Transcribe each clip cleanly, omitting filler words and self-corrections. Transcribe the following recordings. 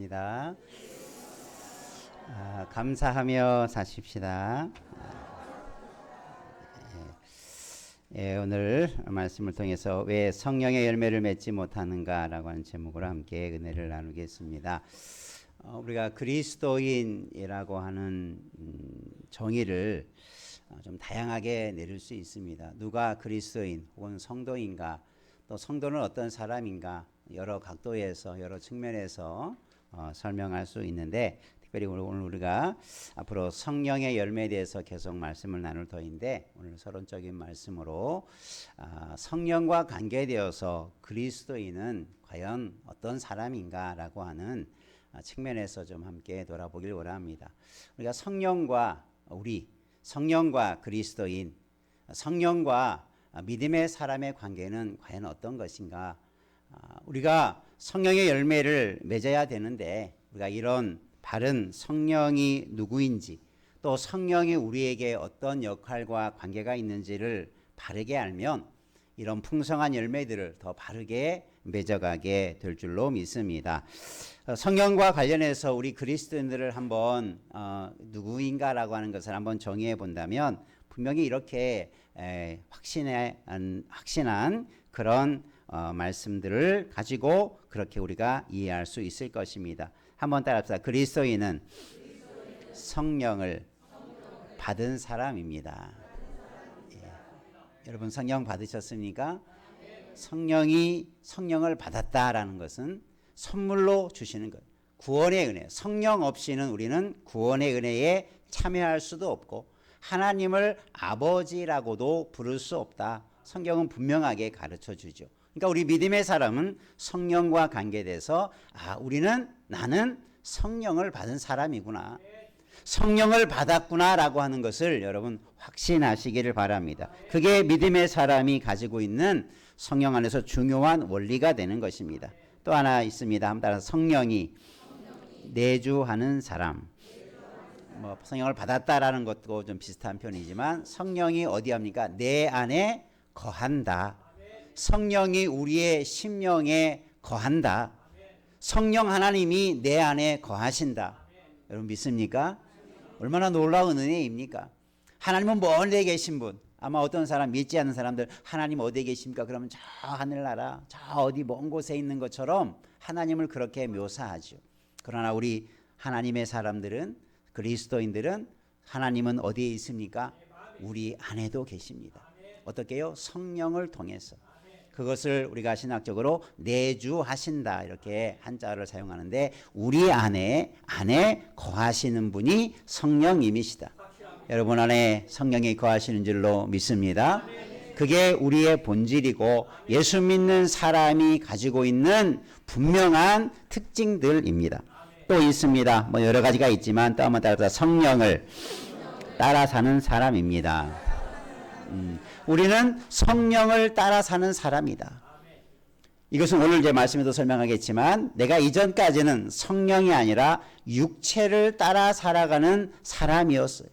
있습니다. 감사하며 사십시다. 오늘 말씀을 통해서 왜 성령의 열매를 맺지 못하는가라고 하는 제목으로 함께 은혜를 나누겠습니다. 우리가 그리스도인이라고 하는 정의를 좀 다양하게 내릴 수 있습니다. 누가 그리스도인 혹은 성도인가, 또 성도는 어떤 사람인가, 여러 각도에서 여러 측면에서 설명할 수 있는데, 특별히 오늘 우리가 앞으로 성령의 열매에 대해서 계속 말씀을 나눌 터인데, 오늘 서론적인 말씀으로 성령과 관계되어서 그리스도인은 과연 어떤 사람인가라고 하는 측면에서 좀 함께 돌아보길 원합니다. 우리가 성령과 그리스도인, 성령과 믿음의 사람의 관계는 과연 어떤 것인가? 우리가 성령의 열매를 맺어야 되는데, 우리가 이런 바른 성령이 누구인지, 또 성령이 우리에게 어떤 역할과 관계가 있는지를 바르게 알면 이런 풍성한 열매들을 더 바르게 맺어가게 될 줄로 믿습니다. 성령과 관련해서 우리 그리스도인들을 한번 누구인가라고 하는 것을 한번 정의해 본다면 분명히 이렇게 확신한 그런 말씀들을 가지고 그렇게 우리가 이해할 수 있을 것입니다. 한번 따라합시다. 그리스도인은 성령을 받은 사람입니다. 여러분 성령 받으셨습니까? 성령을 받았다라는 것은 선물로 주시는 것, 구원의 은혜. 성령 없이는 우리는 구원의 은혜에 참여할 수도 없고 하나님을 아버지라고도 부를 수 없다. 성경은 분명하게 가르쳐 주죠. 그러니까 우리 믿음의 사람은 성령과 관계돼서 나는 성령을 받은 사람이구나, 성령을 받았구나라고 하는 것을 여러분 확신하시기를 바랍니다. 그게 믿음의 사람이 가지고 있는 성령 안에서 중요한 원리가 되는 것입니다. 또 하나 있습니다. 한번 따라서 성령이 내주하는 사람. 성령을 받았다라는 것도 좀 비슷한 편이지만 성령이 어디 합니까? 내 안에 거한다. 성령이 우리의 심령에 거한다. 성령 하나님이 내 안에 거하신다. 여러분 믿습니까? 얼마나 놀라운 은혜입니까? 하나님은 멀리 계신 분. 아마 어떤 사람, 믿지 않는 사람들, 하나님 어디에 계십니까? 그러면 저 하늘나라, 저 어디 먼 곳에 있는 것처럼 하나님을 그렇게 묘사하죠. 그러나 우리 하나님의 사람들은, 그리스도인들은 하나님은 어디에 있습니까? 우리 안에도 계십니다. 어떻게요? 성령을 통해서. 그것을 우리가 신학적으로 내주하신다, 이렇게 한자를 사용하는데, 우리 안에 거하시는 분이 성령님이시다. 여러분 안에 성령이 거하시는 줄로 믿습니다. 그게 우리의 본질이고 예수 믿는 사람이 가지고 있는 분명한 특징들입니다. 또 있습니다. 여러 가지가 있지만 또 한번 따라서 성령을 따라 사는 사람입니다. 우리는 성령을 따라 사는 사람이다. 이것은 오늘 제 말씀에도 설명하겠지만, 내가 이전까지는 성령이 아니라 육체를 따라 살아가는 사람이었어요.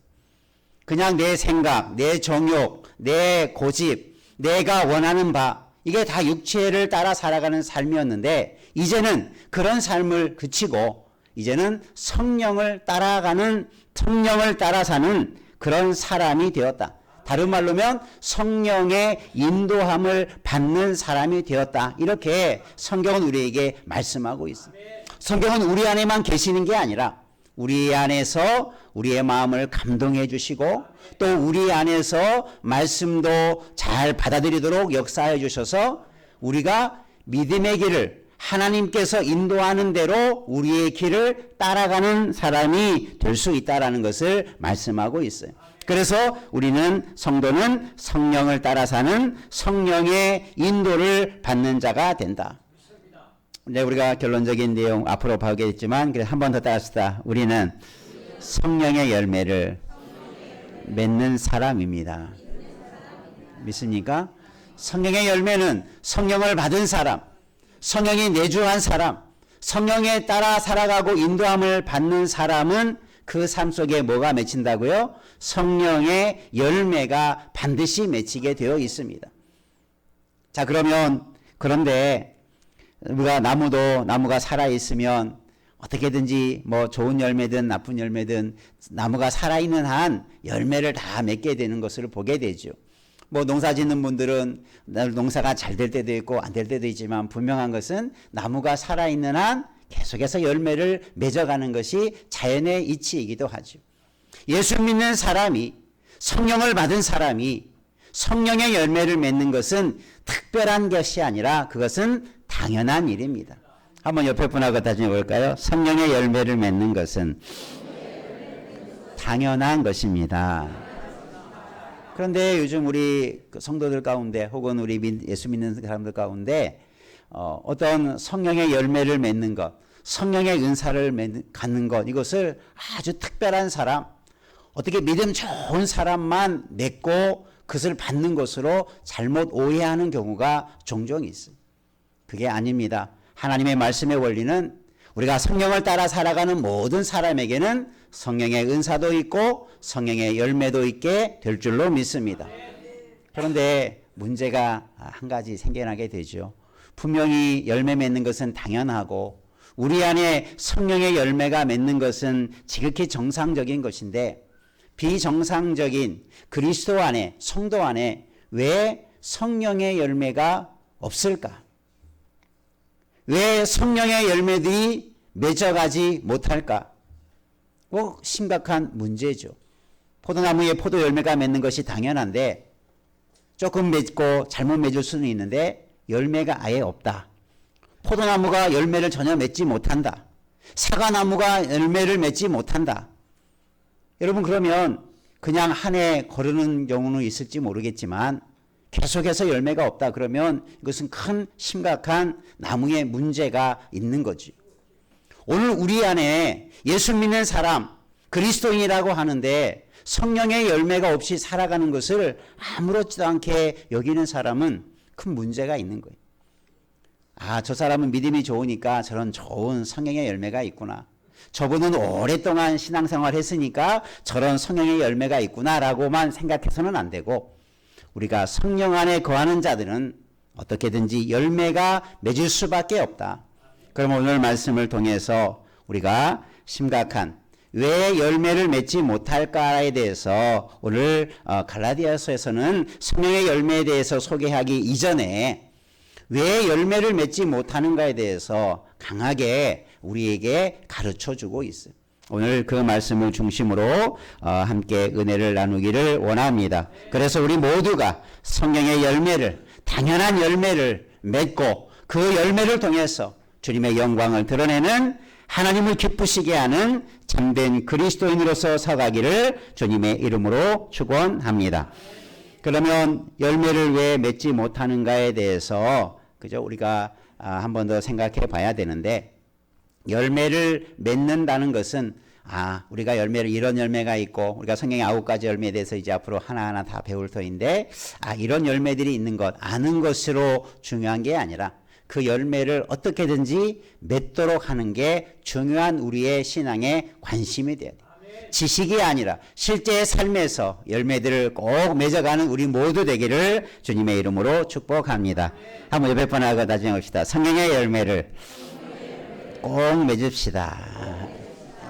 그냥 내 생각, 내 정욕, 내 고집, 내가 원하는 바, 이게 다 육체를 따라 살아가는 삶이었는데, 이제는 그런 삶을 그치고 이제는 성령을 따라가는, 성령을 따라 사는 그런 사람이 되었다. 다른 말로면 성령의 인도함을 받는 사람이 되었다. 이렇게 성경은 우리에게 말씀하고 있습니다. 성경은 우리 안에만 계시는 게 아니라 우리 안에서 우리의 마음을 감동해 주시고, 또 우리 안에서 말씀도 잘 받아들이도록 역사해 주셔서 우리가 믿음의 길을 하나님께서 인도하는 대로 우리의 길을 따라가는 사람이 될 수 있다는 것을 말씀하고 있어요. 그래서 우리는, 성도는 성령을 따라 사는, 성령의 인도를 받는 자가 된다. 네, 우리가 결론적인 내용 앞으로 보겠지만, 한 번 더 따라합시다. 우리는 성령의 열매를 맺는 사람입니다. 믿습니까? 성령의 열매는 성령을 받은 사람, 성령이 내주한 사람, 성령에 따라 살아가고 인도함을 받는 사람은 그 삶 속에 뭐가 맺힌다고요? 성령의 열매가 반드시 맺히게 되어 있습니다. 자, 그런데 우리가 나무가 살아있으면 어떻게든지 뭐 좋은 열매든 나쁜 열매든 나무가 살아있는 한 열매를 다 맺게 되는 것을 보게 되죠. 뭐 농사 짓는 분들은 농사가 잘 될 때도 있고 안 될 때도 있지만 분명한 것은 나무가 살아있는 한 계속해서 열매를 맺어가는 것이 자연의 이치이기도 하죠. 예수 믿는 사람이, 성령을 받은 사람이 성령의 열매를 맺는 것은 특별한 것이 아니라 그것은 당연한 일입니다. 한번 옆에 분하고 다시 볼까요? 성령의 열매를 맺는 것은 당연한 것입니다. 그런데 요즘 우리 성도들 가운데 혹은 우리 예수 믿는 사람들 가운데 어떤 성령의 열매를 맺는 것, 성령의 은사를 갖는 것, 이것을 아주 특별한 사람, 어떻게 믿음 좋은 사람만 맺고 그것을 받는 것으로 잘못 오해하는 경우가 종종 있어요. 그게 아닙니다. 하나님의 말씀의 원리는 우리가 성령을 따라 살아가는 모든 사람에게는 성령의 은사도 있고 성령의 열매도 있게 될 줄로 믿습니다. 그런데 문제가 한 가지 생겨나게 되죠. 분명히 열매 맺는 것은 당연하고 우리 안에 성령의 열매가 맺는 것은 지극히 정상적인 것인데 비정상적인 그리스도 안에, 성도 안에 왜 성령의 열매가 없을까? 왜 성령의 열매들이 맺어가지 못할까? 심각한 문제죠. 포도나무에 포도 열매가 맺는 것이 당연한데 조금 맺고 잘못 맺을 수는 있는데 열매가 아예 없다. 포도나무가 열매를 전혀 맺지 못한다. 사과나무가 열매를 맺지 못한다. 여러분, 그러면 그냥 한 해 거르는 경우는 있을지 모르겠지만 계속해서 열매가 없다 그러면 이것은 큰 심각한 나무의 문제가 있는 거지. 오늘 우리 안에 예수 믿는 사람, 그리스도인이라고 하는데 성령의 열매가 없이 살아가는 것을 아무렇지도 않게 여기는 사람은 큰 문제가 있는 거예요. 아, 저 사람은 믿음이 좋으니까 저런 좋은 성령의 열매가 있구나. 저분은 오랫동안 신앙생활 했으니까 저런 성령의 열매가 있구나라고만 생각해서는 안 되고 우리가 성령 안에 거하는 자들은 어떻게든지 열매가 맺을 수밖에 없다. 그럼 오늘 말씀을 통해서 우리가 심각한 왜 열매를 맺지 못할까에 대해서 오늘 갈라디아서에서는 성령의 열매에 대해서 소개하기 이전에 왜 열매를 맺지 못하는가에 대해서 강하게 우리에게 가르쳐주고 있어요. 오늘 그 말씀을 중심으로 함께 은혜를 나누기를 원합니다. 그래서 우리 모두가 성령의 열매를, 당연한 열매를 맺고 그 열매를 통해서 주님의 영광을 드러내는 하나님을 기쁘시게 하는 참된 그리스도인으로서 살아가기를 주님의 이름으로 축원합니다. 그러면 열매를 왜 맺지 못하는가에 대해서 그죠? 우리가 한 번 더 생각해 봐야 되는데 열매를 맺는다는 것은 우리가 열매를 이런 열매가 있고 우리가 성경의 9가지 열매에 대해서 이제 앞으로 하나하나 다 배울 터인데 이런 열매들이 있는 것 아는 것으로 중요한 게 아니라 그 열매를 어떻게든지 맺도록 하는 게 중요한 우리의 신앙의 관심이 돼야 돼요. 지식이 아니라 실제 삶에서 열매들을 꼭 맺어가는 우리 모두 되기를 주님의 이름으로 축복합니다. 한번 옆에 번하고 나중에 봅시다. 성령의 열매를 꼭 맺읍시다.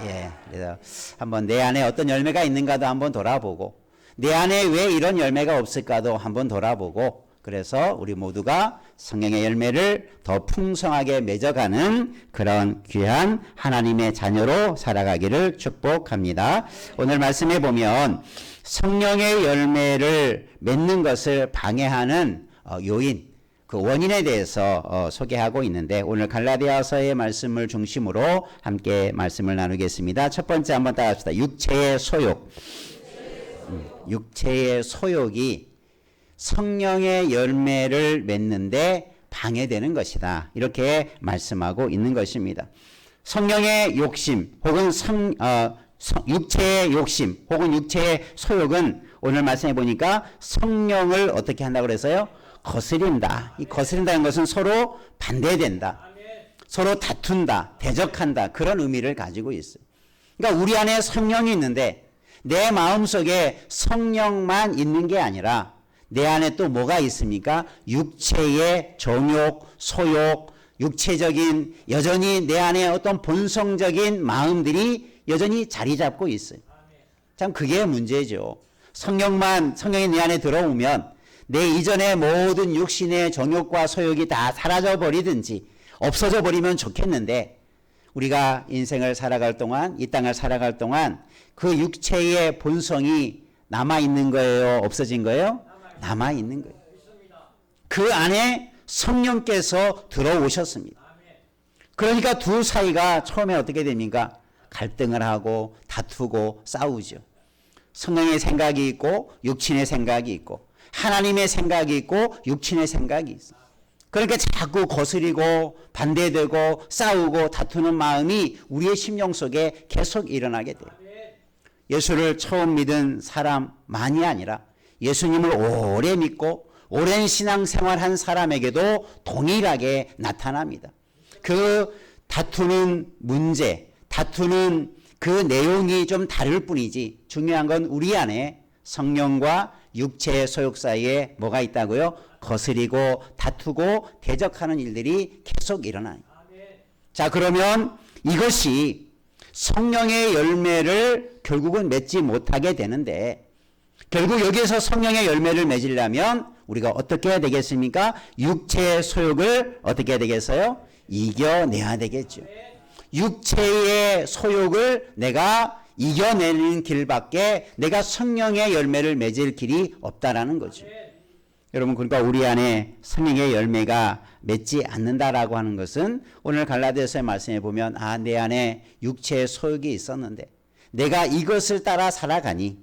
예, 그래서 한번 내 안에 어떤 열매가 있는가도 한번 돌아보고 내 안에 왜 이런 열매가 없을까도 한번 돌아보고 그래서 우리 모두가 성령의 열매를 더 풍성하게 맺어가는 그런 귀한 하나님의 자녀로 살아가기를 축복합니다. 오늘 말씀해 보면 성령의 열매를 맺는 것을 방해하는 요인, 그 원인에 대해서 소개하고 있는데 오늘 갈라디아서의 말씀을 중심으로 함께 말씀을 나누겠습니다. 첫 번째 한번 따라합시다. 육체의 소욕. 육체의 소욕이 성령의 열매를 맺는데 방해되는 것이다. 이렇게 말씀하고 있는 것입니다. 성령의 욕심 혹은 육체의 욕심 혹은 육체의 소욕은 오늘 말씀해 보니까 성령을 어떻게 한다고 그래서요? 거스린다. 이 거스린다는 것은 서로 반대된다. 서로 다툰다. 대적한다. 그런 의미를 가지고 있어요. 그러니까 우리 안에 성령이 있는데 내 마음속에 성령만 있는 게 아니라 내 안에 또 뭐가 있습니까? 육체의 정욕, 소욕, 육체적인 여전히 내 안에 어떤 본성적인 마음들이 여전히 자리 잡고 있어요. 참 그게 문제죠. 성령이 내 안에 들어오면 내 이전의 모든 육신의 정욕과 소욕이 다 사라져 버리든지 없어져 버리면 좋겠는데 우리가 인생을 살아갈 동안 이 땅을 살아갈 동안 그 육체의 본성이 남아있는 거예요? 없어진 거예요? 남아있는 거예요. 그 안에 성령께서 들어오셨습니다. 그러니까 두 사이가 처음에 어떻게 됩니까? 갈등을 하고 다투고 싸우죠. 성령의 생각이 있고 육신의 생각이 있고 하나님의 생각이 있고 육신의 생각이 있어요. 그러니까 자꾸 거스리고 반대되고 싸우고 다투는 마음이 우리의 심령 속에 계속 일어나게 돼요. 예수를 처음 믿은 사람만이 아니라 예수님을 오래 믿고 오랜 신앙생활한 사람에게도 동일하게 나타납니다. 그 다투는 문제, 다투는 그 내용이 좀 다를 뿐이지 중요한 건 우리 안에 성령과 육체의 소욕 사이에 뭐가 있다고요? 거스리고 다투고 대적하는 일들이 계속 일어나요. 자, 그러면 이것이 성령의 열매를 결국은 맺지 못하게 되는데 결국 여기에서 성령의 열매를 맺으려면 우리가 어떻게 해야 되겠습니까? 육체의 소욕을 어떻게 해야 되겠어요? 이겨내야 되겠죠. 육체의 소욕을 내가 이겨내는 길밖에 내가 성령의 열매를 맺을 길이 없다라는 거죠. 여러분 그러니까 우리 안에 성령의 열매가 맺지 않는다라고 하는 것은 오늘 갈라디아서의 말씀에 보면 내 안에 육체의 소욕이 있었는데 내가 이것을 따라 살아가니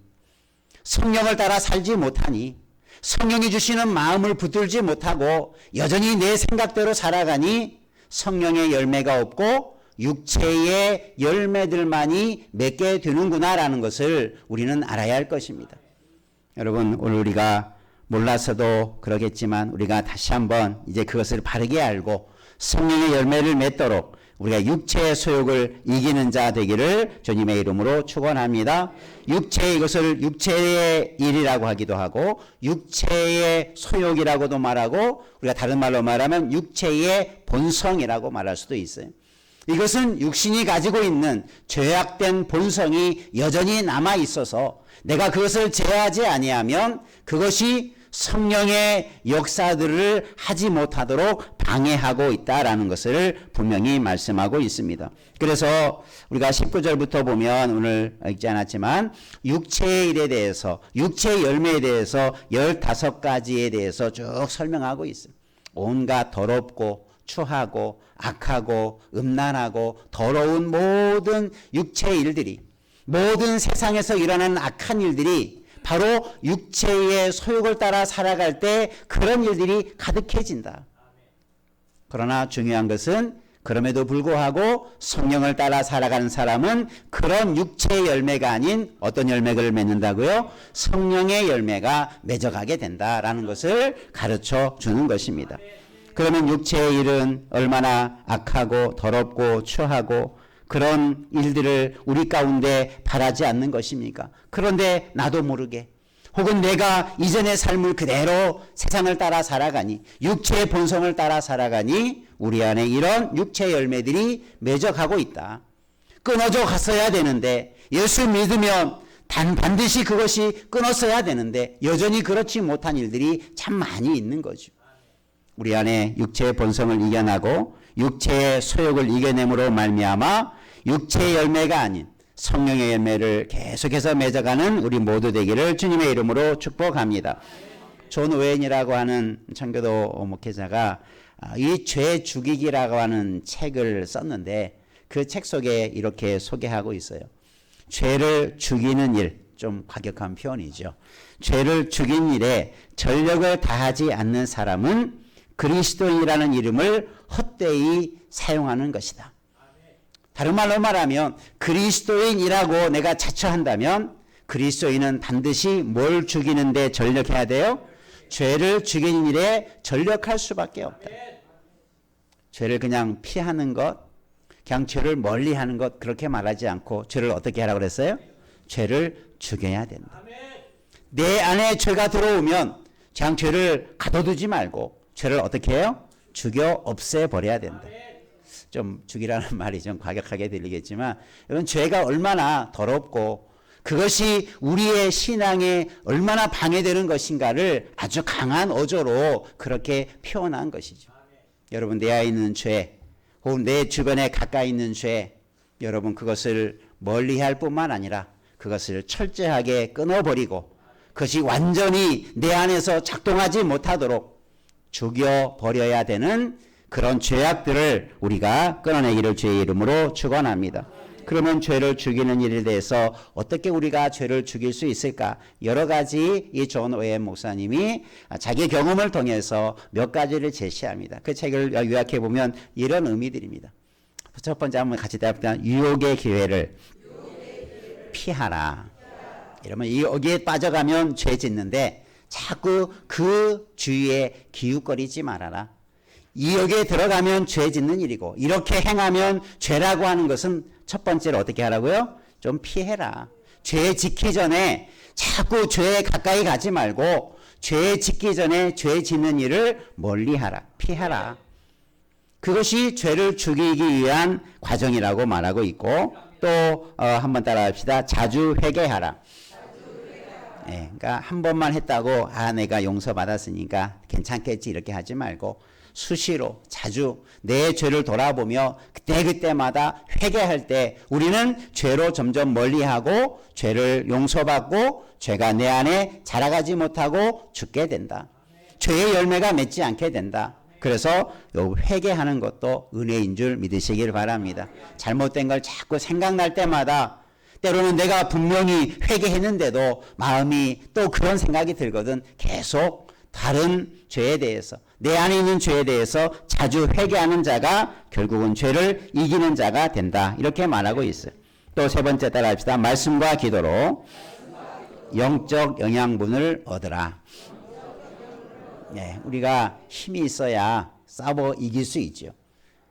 성령을 따라 살지 못하니 성령이 주시는 마음을 붙들지 못하고 여전히 내 생각대로 살아가니 성령의 열매가 없고 육체의 열매들만이 맺게 되는구나라는 것을 우리는 알아야 할 것입니다. 여러분 오늘 우리가 몰라서도 그러겠지만 우리가 다시 한번 이제 그것을 바르게 알고 성령의 열매를 맺도록 우리가 육체의 소욕을 이기는 자 되기를 주님의 이름으로 축원합니다. 이것을 육체의 일이라고 하기도 하고 육체의 소욕이라고도 말하고 우리가 다른 말로 말하면 육체의 본성이라고 말할 수도 있어요. 이것은 육신이 가지고 있는 죄악된 본성이 여전히 남아 있어서 내가 그것을 제어하지 아니하면 그것이 성령의 역사들을 하지 못하도록 방해하고 있다라는 것을 분명히 말씀하고 있습니다. 그래서 우리가 19절부터 보면 오늘 읽지 않았지만 육체의 일에 대해서 육체의 열매에 대해서 15가지에 대해서 쭉 설명하고 있습니다. 온갖 더럽고 추하고 악하고 음란하고 더러운 모든 육체의 일들이 모든 세상에서 일어나는 악한 일들이 바로 육체의 소욕을 따라 살아갈 때 그런 일들이 가득해진다. 그러나 중요한 것은 그럼에도 불구하고 성령을 따라 살아가는 사람은 그런 육체의 열매가 아닌 어떤 열매를 맺는다고요? 성령의 열매가 맺어가게 된다라는 것을 가르쳐 주는 것입니다. 그러면 육체의 일은 얼마나 악하고 더럽고 추하고 그런 일들을 우리 가운데 바라지 않는 것입니까? 그런데 나도 모르게 혹은 내가 이전의 삶을 그대로 세상을 따라 살아가니 육체의 본성을 따라 살아가니 우리 안에 이런 육체의 열매들이 맺어가고 있다. 끊어져 갔어야 되는데 예수 믿으면 반드시 그것이 끊었어야 되는데 여전히 그렇지 못한 일들이 참 많이 있는 거죠. 우리 안에 육체의 본성을 이겨나고 육체의 소욕을 이겨냄으로 말미암아 육체의 열매가 아닌 성령의 열매를 계속해서 맺어가는 우리 모두 되기를 주님의 이름으로 축복합니다. 존 오웬이라고 하는 청교도 목회자가 이 죄 죽이기라고 하는 책을 썼는데 그 책 속에 이렇게 소개하고 있어요. 죄를 죽이는 일, 좀 과격한 표현이죠. 죄를 죽인 일에 전력을 다하지 않는 사람은 그리스도인이라는 이름을 헛되이 사용하는 것이다. 다른 말로 말하면 그리스도인이라고 내가 자처한다면 그리스도인은 반드시 뭘 죽이는 데 전력해야 돼요? 죄를 죽이는 일에 전력할 수밖에 없다. 죄를 그냥 피하는 것, 그냥 죄를 멀리하는 것 그렇게 말하지 않고 죄를 어떻게 하라고 그랬어요? 죄를 죽여야 된다. 내 안에 죄가 들어오면 그냥 죄를 가둬두지 말고 죄를 어떻게 해요? 죽여 없애버려야 된다. 좀 죽이라는 말이 좀 과격하게 들리겠지만 여러분 죄가 얼마나 더럽고 그것이 우리의 신앙에 얼마나 방해되는 것인가를 아주 강한 어조로 그렇게 표현한 것이죠. 여러분 내 안에 있는 죄 혹은 내 주변에 가까이 있는 죄 여러분 그것을 멀리할 뿐만 아니라 그것을 철저하게 끊어버리고 그것이 완전히 내 안에서 작동하지 못하도록 죽여버려야 되는 그런 죄악들을 우리가 끊어내기를 주의 이름으로 축원합니다. 그러면 죄를 죽이는 일에 대해서 어떻게 우리가 죄를 죽일 수 있을까? 여러 가지 이 존 오웬 목사님이 자기 경험을 통해서 몇 가지를 제시합니다. 그 책을 요약해 보면 이런 의미들입니다. 첫 번째 한번 같이 대합니다. 유혹의 기회를 피하라. 이러면 여기에 빠져가면 죄 짓는데 자꾸 그 주위에 기웃거리지 말아라. 이 여기에 들어가면 죄 짓는 일이고 이렇게 행하면 죄라고 하는 것은 첫 번째로 어떻게 하라고요? 좀 피해라. 죄 짓기 전에 자꾸 죄에 가까이 가지 말고 죄 짓기 전에 죄 짓는 일을 멀리하라. 피하라. 그것이 죄를 죽이기 위한 과정이라고 말하고 있고 또 한번 따라합시다. 자주 회개하라. 네, 그러니까 한 번만 했다고 내가 용서받았으니까 괜찮겠지 이렇게 하지 말고 수시로 자주 내 죄를 돌아보며 그때마다 회개할 때 우리는 죄로 점점 멀리하고 죄를 용서받고 죄가 내 안에 자라가지 못하고 죽게 된다. 죄의 열매가 맺지 않게 된다. 그래서 회개하는 것도 은혜인 줄 믿으시길 바랍니다. 잘못된 걸 자꾸 생각날 때마다 때로는 내가 분명히 회개했는데도 마음이 또 그런 생각이 들거든. 계속 다른 죄에 대해서 내 안에 있는 죄에 대해서 자주 회개하는 자가 결국은 죄를 이기는 자가 된다. 이렇게 말하고 있어요. 또 세 번째 따라합시다. 말씀과 기도로 영적 영양분을 얻으라. 네, 우리가 힘이 있어야 싸워 이길 수 있죠.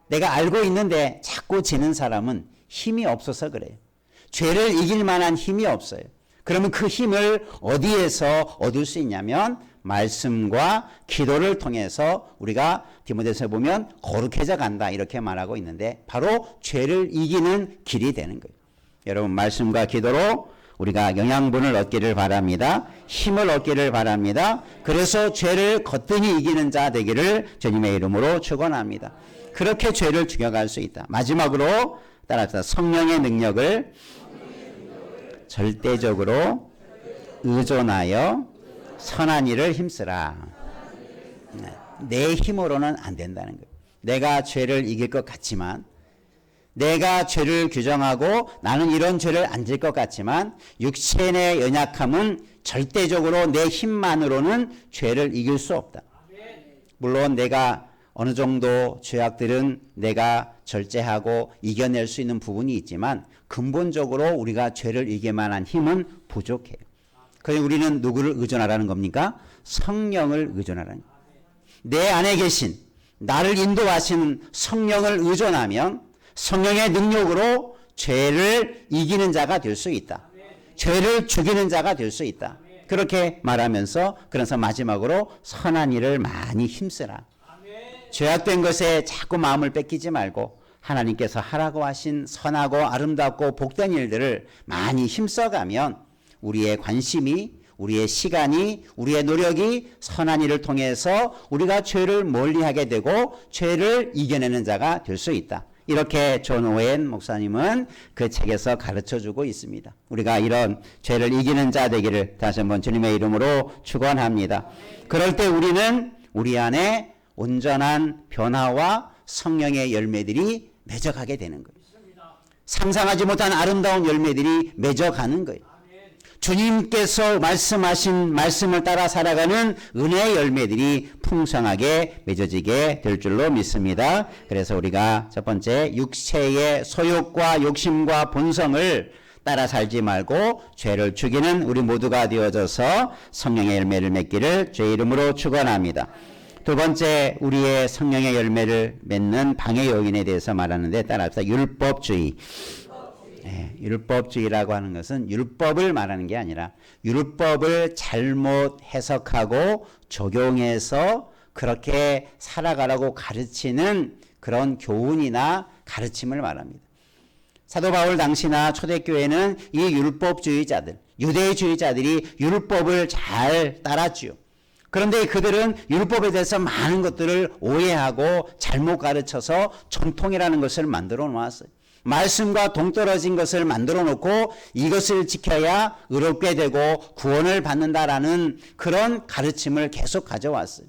내가 알고 있는데 자꾸 지는 사람은 힘이 없어서 그래요. 죄를 이길 만한 힘이 없어요. 그러면 그 힘을 어디에서 얻을 수 있냐면 말씀과 기도를 통해서 우리가 디모데서에 보면 거룩해져 간다 이렇게 말하고 있는데 바로 죄를 이기는 길이 되는 거예요. 여러분 말씀과 기도로 우리가 영양분을 얻기를 바랍니다. 힘을 얻기를 바랍니다. 그래서 죄를 거뜬히 이기는 자 되기를 주님의 이름으로 축원합니다. 그렇게 죄를 죽여갈 수 있다. 마지막으로 따라서 성령의 능력을 절대적으로 의존하여 선한 일을 힘쓰라. 내 힘으로는 안 된다는 거예요. 내가 죄를 이길 것 같지만 내가 죄를 규정하고 나는 이런 죄를 안 질 것 같지만 육체 내 연약함은 절대적으로 내 힘만으로는 죄를 이길 수 없다. 물론 내가 어느 정도 죄악들은 내가 절제하고 이겨낼 수 있는 부분이 있지만 근본적으로 우리가 죄를 이길 만한 힘은 부족해요. 그래서 우리는 누구를 의존하라는 겁니까? 성령을 의존하라는 거예요. 내 안에 계신 나를 인도하시는 성령을 의존하면 성령의 능력으로 죄를 이기는 자가 될 수 있다. 죄를 죽이는 자가 될 수 있다. 그렇게 말하면서 그래서 마지막으로 선한 일을 많이 힘쓰라. 죄악된 것에 자꾸 마음을 뺏기지 말고 하나님께서 하라고 하신 선하고 아름답고 복된 일들을 많이 힘써가면 우리의 관심이 우리의 시간이 우리의 노력이 선한 일을 통해서 우리가 죄를 멀리하게 되고 죄를 이겨내는 자가 될 수 있다. 이렇게 존 오웬 목사님은 그 책에서 가르쳐주고 있습니다. 우리가 이런 죄를 이기는 자 되기를 다시 한번 주님의 이름으로 축원합니다. 그럴 때 우리는 우리 안에 온전한 변화와 성령의 열매들이 맺어가게 되는 거예요. 상상하지 못한 아름다운 열매들이 맺어가는 거예요. 주님께서 말씀하신 말씀을 따라 살아가는 은혜의 열매들이 풍성하게 맺어지게 될 줄로 믿습니다. 그래서 우리가 첫 번째 육체의 소욕과 욕심과 본성을 따라 살지 말고 죄를 죽이는 우리 모두가 되어져서 성령의 열매를 맺기를 주의 이름으로 축원합니다. 두 번째 우리의 성령의 열매를 맺는 방해 요인에 대해서 말하는데 따라합시다. 율법주의. 율법주의라고 하는 것은 율법을 말하는 게 아니라 율법을 잘못 해석하고 적용해서 그렇게 살아가라고 가르치는 그런 교훈이나 가르침을 말합니다. 사도 바울 당시나 초대교회는 이 율법주의자들, 유대주의자들이 율법을 잘 따랐지요. 그런데 그들은 율법에 대해서 많은 것들을 오해하고 잘못 가르쳐서 전통이라는 것을 만들어 놓았어요. 말씀과 동떨어진 것을 만들어 놓고 이것을 지켜야 의롭게 되고 구원을 받는다라는 그런 가르침을 계속 가져왔어요.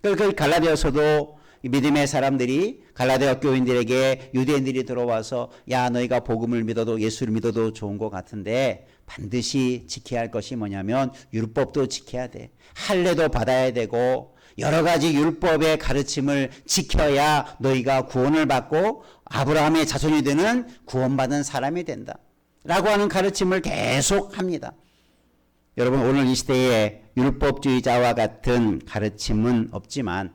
그 갈라디아서도 믿음의 사람들이 갈라디아 교인들에게 유대인들이 들어와서 야 너희가 복음을 믿어도 예수를 믿어도 좋은 것 같은데 반드시 지켜야 할 것이 뭐냐면 율법도 지켜야 돼. 할례도 받아야 되고 여러 가지 율법의 가르침을 지켜야 너희가 구원을 받고 아브라함의 자손이 되는 구원받은 사람이 된다 라고 하는 가르침을 계속 합니다. 여러분 오늘 이 시대에 율법주의자와 같은 가르침은 없지만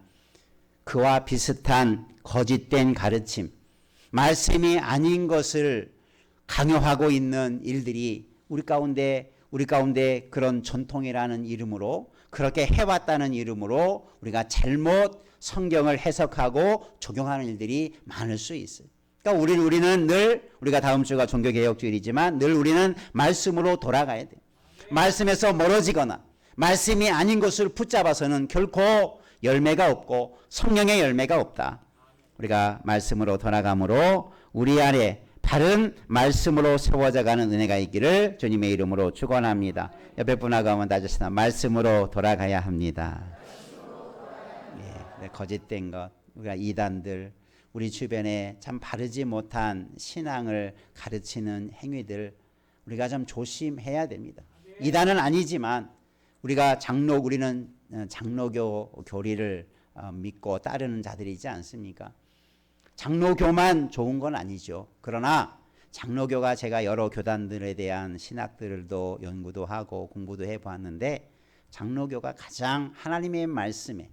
그와 비슷한 거짓된 가르침, 말씀이 아닌 것을 강요하고 있는 일들이 우리 가운데 그런 전통이라는 이름으로 그렇게 해왔다는 이름으로 우리가 잘못 성경을 해석하고 적용하는 일들이 많을 수 있어요. 그러니까 우리는 늘 우리가 다음 주가 종교개혁주일이지만 늘 우리는 말씀으로 돌아가야 돼요. 말씀에서 멀어지거나 말씀이 아닌 것을 붙잡아서는 결코 열매가 없고 성령의 열매가 없다. 우리가 말씀으로 돌아감으로 우리 안에 바른 말씀으로 세워져 가는 은혜가 있기를 주님의 이름으로 축원합니다. 옆에 분하고 한번 다졌으나 말씀으로 돌아가야 합니다. 네, 거짓된 것, 우리가 이단들, 우리 주변에 참 바르지 못한 신앙을 가르치는 행위들 우리가 좀 조심해야 됩니다. 이단은 아니지만 우리는 장로교 교리를 믿고 따르는 자들이지 않습니까? 장로교만 좋은 건 아니죠. 그러나 장로교가 제가 여러 교단들에 대한 신학들도 연구도 하고 공부도 해보았는데 장로교가 가장 하나님의 말씀에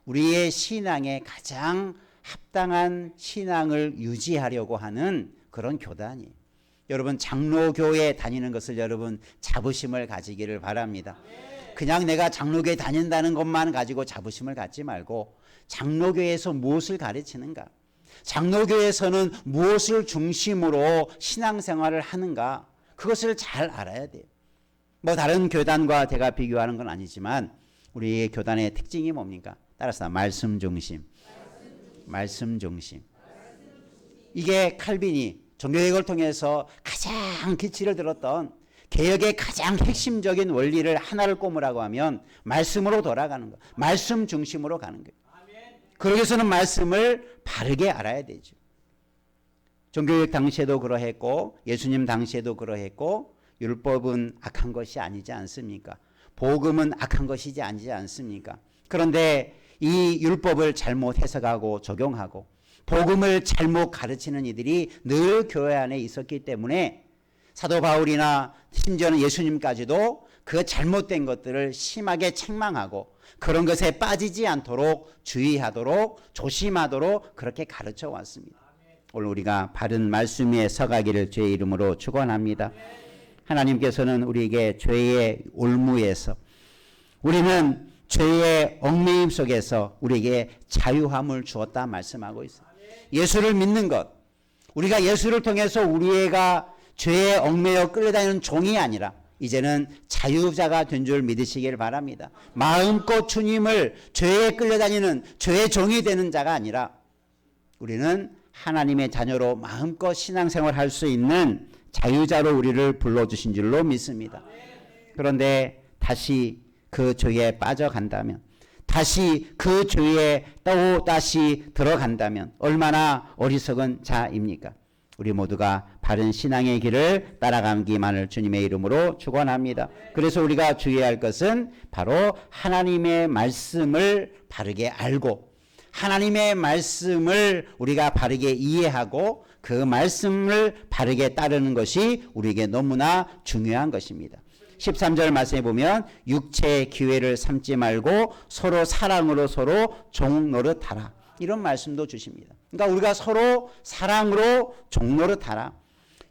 우리의 신앙에 가장 합당한 신앙을 유지하려고 하는 그런 교단이에요. 여러분 장로교에 다니는 것을 여러분 자부심을 가지기를 바랍니다. 그냥 내가 장로교에 다닌다는 것만 가지고 자부심을 갖지 말고 장로교에서 무엇을 가르치는가? 장로교에서는 무엇을 중심으로 신앙생활을 하는가? 그것을 잘 알아야 돼요. 뭐 다른 교단과 제가 비교하는 건 아니지만 우리의 교단의 특징이 뭡니까? 따라서 말씀 중심. 말씀 중심. 이게 칼빈이 종교개혁을 통해서 가장 기치를 들었던 개혁의 가장 핵심적인 원리를 하나를 꼽으라고 하면 말씀으로 돌아가는 거, 말씀 중심으로 가는 거예요. 그러기 위해서는 말씀을 바르게 알아야 되죠. 종교개혁 당시에도 그러했고 예수님 당시에도 그러했고 율법은 악한 것이 아니지 않습니까? 복음은 악한 것이지 아니지 않습니까? 그런데 이 율법을 잘못 해석하고 적용하고 복음을 잘못 가르치는 이들이 늘 교회 안에 있었기 때문에 사도 바울이나 심지어는 예수님까지도 그 잘못된 것들을 심하게 책망하고 그런 것에 빠지지 않도록 주의하도록 조심하도록 그렇게 가르쳐 왔습니다. 오늘 우리가 바른 말씀 위에 서가기를 주의 이름으로 축원합니다. 하나님께서는 우리에게 죄의 올무에서 우리는 죄의 얽매임 속에서 우리에게 자유함을 주었다 말씀하고 있어요. 예수를 믿는 것, 우리가 예수를 통해서 우리가 죄에 얽매여 끌려다니는 종이 아니라 이제는 자유자가 된 줄 믿으시길 바랍니다. 마음껏 주님을 죄에 끌려다니는 죄의 종이 되는 자가 아니라 우리는 하나님의 자녀로 마음껏 신앙생활 할 수 있는 자유자로 우리를 불러주신 줄로 믿습니다. 그런데 다시 그 죄에 빠져간다면 다시 그 죄에 또 다시 들어간다면 얼마나 어리석은 자입니까? 우리 모두가 바른 신앙의 길을 따라가기만을 주님의 이름으로 축원합니다. 그래서 우리가 주의해야 할 것은 바로 하나님의 말씀을 바르게 알고 하나님의 말씀을 우리가 바르게 이해하고 그 말씀을 바르게 따르는 것이 우리에게 너무나 중요한 것입니다. 13절 말씀에 보면 육체의 기회를 삼지 말고 서로 사랑으로 서로 종 노릇하라. 이런 말씀도 주십니다. 그러니까 우리가 서로 사랑으로 종 노릇하라.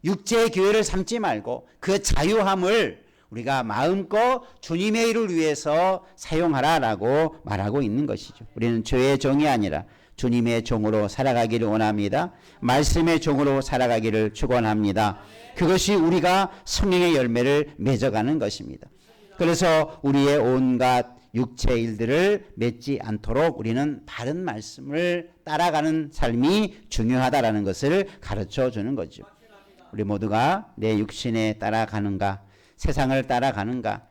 육체의 기회를 삼지 말고 그 자유함을 우리가 마음껏 주님의 일을 위해서 사용하라라고 말하고 있는 것이죠. 우리는 죄의 종이 아니라 주님의 종으로 살아가기를 원합니다. 말씀의 종으로 살아가기를 축원합니다. 그것이 우리가 성령의 열매를 맺어가는 것입니다. 그래서 우리의 온갖 육체 일들을 맺지 않도록 우리는 바른 말씀을 따라가는 삶이 중요하다라는 것을 가르쳐 주는 거죠. 우리 모두가 내 육신에 따라가는가, 세상을 따라가는가,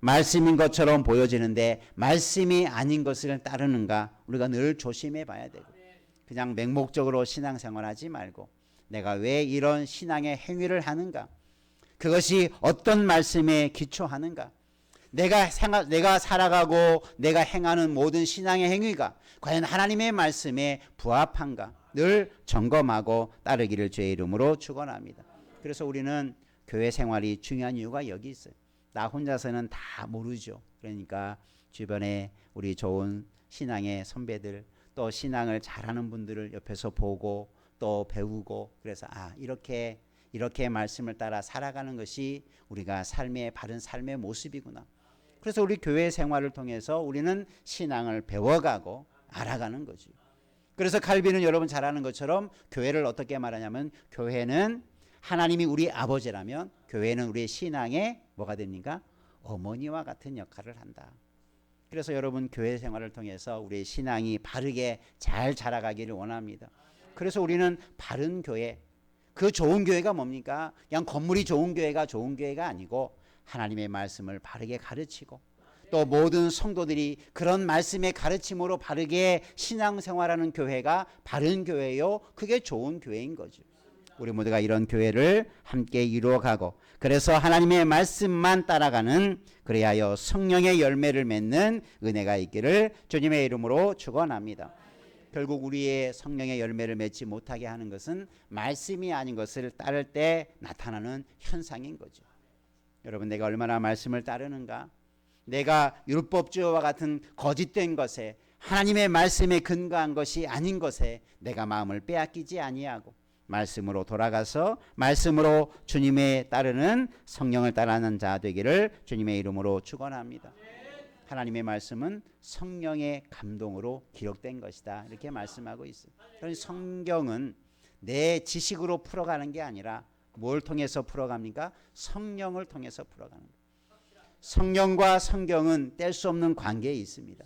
말씀인 것처럼 보여지는데 말씀이 아닌 것을 따르는가, 우리가 늘 조심해 봐야 되고, 그냥 맹목적으로 신앙생활하지 말고 내가 왜 이런 신앙의 행위를 하는가, 그것이 어떤 말씀에 기초하는가, 내가 살아가고 내가 행하는 모든 신앙의 행위가 과연 하나님의 말씀에 부합한가 늘 점검하고 따르기를 주의 이름으로 축원합니다. 그래서 우리는 교회 생활이 중요한 이유가 여기 있어요. 나 혼자서는 다 모르죠. 그러니까 주변에 우리 좋은 신앙의 선배들, 또 신앙을 잘하는 분들을 옆에서 보고 또 배우고, 그래서 이렇게 말씀을 따라 살아가는 것이 우리가 바른 삶의 모습이구나. 그래서 우리 교회 생활을 통해서 우리는 신앙을 배워가고 알아가는 거죠. 그래서 칼빈은 여러분 잘 아는 것처럼 교회를 어떻게 말하냐면, 교회는 하나님이 우리 아버지라면 교회는 우리의 신앙의 뭐가 됩니까? 어머니와 같은 역할을 한다. 그래서 여러분 교회 생활을 통해서 우리의 신앙이 바르게 잘 자라가기를 원합니다. 그래서 우리는 바른 교회, 그 좋은 교회가 뭡니까? 그냥 건물이 좋은 교회가 좋은 교회가 아니고 하나님의 말씀을 바르게 가르치고 또 모든 성도들이 그런 말씀의 가르침으로 바르게 신앙생활하는 교회가 바른 교회요, 그게 좋은 교회인 거죠. 우리 모두가 이런 교회를 함께 이루어가고, 그래서 하나님의 말씀만 따라가는, 그래야여 성령의 열매를 맺는 은혜가 있기를 주님의 이름으로 축원합니다. 결국 우리의 성령의 열매를 맺지 못하게 하는 것은 말씀이 아닌 것을 따를 때 나타나는 현상인 거죠. 여러분, 내가 얼마나 말씀을 따르는가, 내가 율법주의와 같은 거짓된 것에, 하나님의 말씀에 근거한 것이 아닌 것에 내가 마음을 빼앗기지 아니하고 말씀으로 돌아가서 말씀으로 주님의 따르는, 성령을 따르는 자 되기를 주님의 이름으로 축원합니다. 하나님의 말씀은 성령의 감동으로 기록된 것이다, 이렇게 말씀하고 있어요. 그러니 성경은 내 지식으로 풀어가는 게 아니라 뭘 통해서 풀어갑니까? 성령을 통해서 풀어가는 거예요. 성령과 성경은 뗄 수 없는 관계에 있습니다.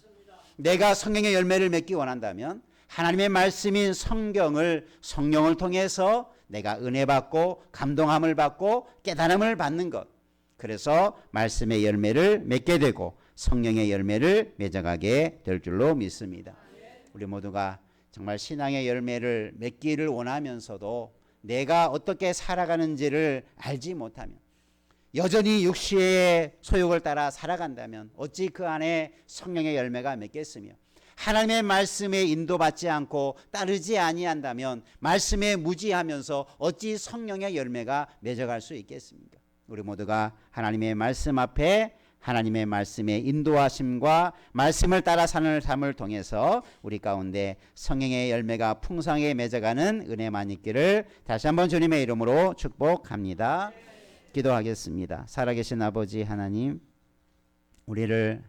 내가 성령의 열매를 맺기 원한다면 하나님의 말씀인 성령을 통해서 내가 은혜 받고 감동함을 받고 깨달음을 받는 것, 그래서 말씀의 열매를 맺게 되고 성령의 열매를 맺어가게 될 줄로 믿습니다. 우리 모두가 정말 신앙의 열매를 맺기를 원하면서도 내가 어떻게 살아가는지를 알지 못하면, 여전히 육신의 소욕을 따라 살아간다면 어찌 그 안에 성령의 열매가 맺겠으며, 하나님의 말씀에 인도받지 않고 따르지 아니한다면 말씀에 무지하면서 어찌 성령의 열매가 맺어갈 수 있겠습니까? 우리 모두가 하나님의 말씀 앞에 하나님의 말씀의 인도하심과 말씀을 따라 사는 삶을 통해서 우리 가운데 성령의 열매가 풍성하게 맺어가는 은혜만 있기를 다시 한번 주님의 이름으로 축복합니다. 기도하겠습니다. 살아계신 아버지 하나님, 우리를